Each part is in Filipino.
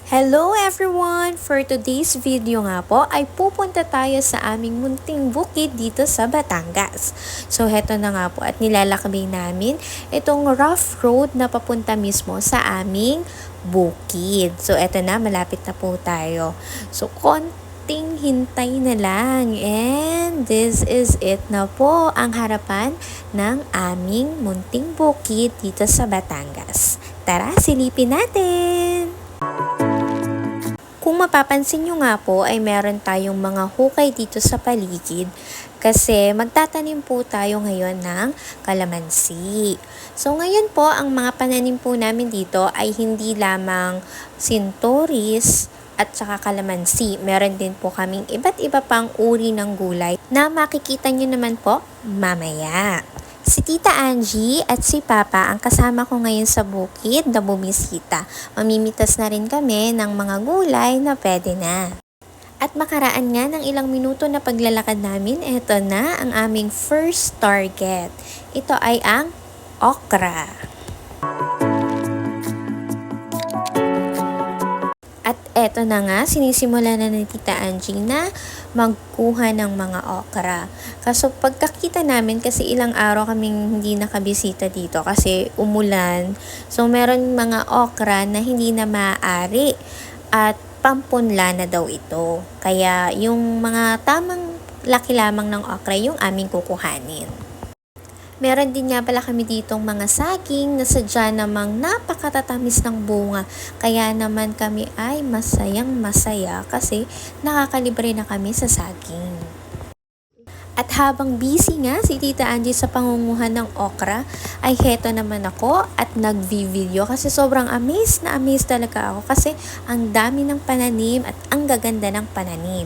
Hello everyone! For today's video nga po ay pupunta tayo sa aming munting bukid dito sa Batangas. So heto na nga po at nilalakbay namin itong rough road na papunta mismo sa aming bukid. So eto na, malapit na po tayo. So konting hintay na lang and this is it na po ang harapan ng aming munting bukid dito sa Batangas. Tara, silipin natin! Kung mapapansin nyo nga po ay meron tayong mga hukay dito sa paligid kasi magtatanim po tayo ngayon ng kalamansi. So ngayon po ang mga pananim po namin dito ay hindi lamang sintoris at saka kalamansi. Meron din po kaming iba't iba pang uri ng gulay na makikita nyo naman po mamaya. Si Tita Angie at si Papa ang kasama ko ngayon sa bukid na bumisita. Mamimitas na rin kami ng mga gulay na pwede na. At makaraan nga ng ilang minuto na paglalakad namin, eto na ang aming first target. Ito ay ang okra. At eto na nga, sinisimula na ni Tita Angie na magkuha ng mga okra. Kaso pagkakita namin, kasi ilang araw kaming hindi nakabisita dito kasi umulan. So meron mga okra na hindi na maaari at pampunla na daw ito. Kaya yung mga tamang laki lamang ng okra yung aming kukuhanin. Meron din nga pala kami ditong mga saging na sadya namang napakatatamis ng bunga. Kaya naman kami ay masayang masaya kasi nakakalibre na kami sa saging. At habang busy nga si Tita Angie sa pangunguhan ng okra, ay heto naman ako at nag-video kasi sobrang amazed na amazed talaga ako kasi ang dami ng pananim at ang gaganda ng pananim.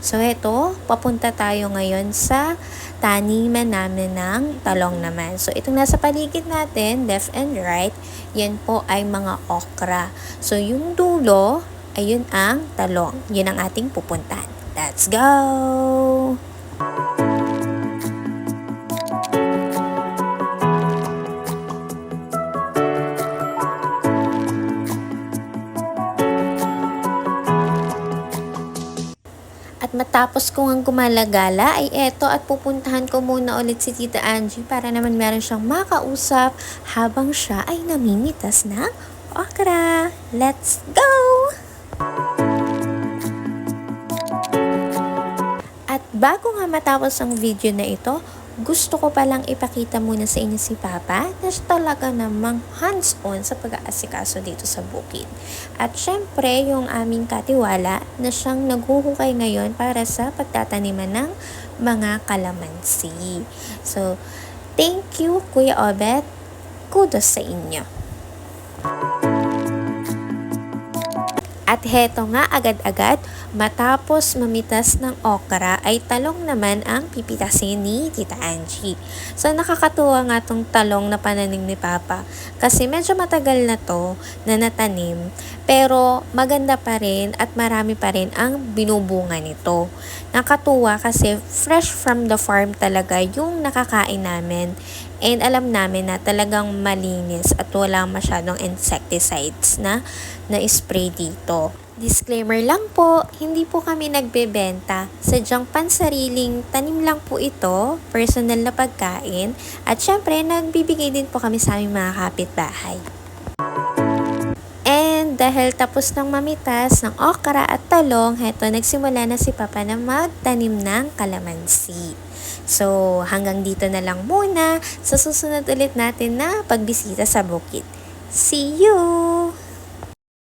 So heto, papunta tayo ngayon sa taniman namin ng talong naman. So itong nasa paligid natin, left and right, yan po ay mga okra. So yung dulo, ayun ang talong. Yun ang ating pupuntahan. Let's go! At matapos ko ang gumalagala ay eto at pupuntahan ko muna ulit si Tita Angie para naman meron siyang makausap habang siya ay namimitas ng okra. Let's go! At bago nga matapos ang video na ito, gusto ko palang ipakita muna sa inyo si Papa na siya talaga namang hands-on sa pag-aasikaso dito sa bukid. At syempre, yung aming katiwala na siyang naghuhukay ngayon para sa pagtataniman ng mga kalamansi. So, thank you Kuya Obet. Kudos sa inyo. At heto nga agad-agad, matapos mamitas ng okra ay talong naman ang pipitasin ni Tita Angie. So nakakatuwa nga tong talong na pananim ni Papa kasi medyo matagal na to na natanim pero maganda pa rin at marami pa rin ang binubunga nito. Nakatuwa kasi fresh from the farm talaga yung nakakain namin. And alam namin na talagang malinis at walang masyadong insecticides na spray dito. Disclaimer lang po, hindi po kami nagbebenta. Sadyang pansariling tanim lang po ito, personal na pagkain. At syempre, nagbibigay din po kami sa aming mga kapitbahay. And dahil tapos ng mamitas ng okra at talong, heto nagsimula na si Papa na magtanim ng kalamansi. So, hanggang dito na lang muna. Sa susunod ulit natin na pagbisita sa bukid. See you!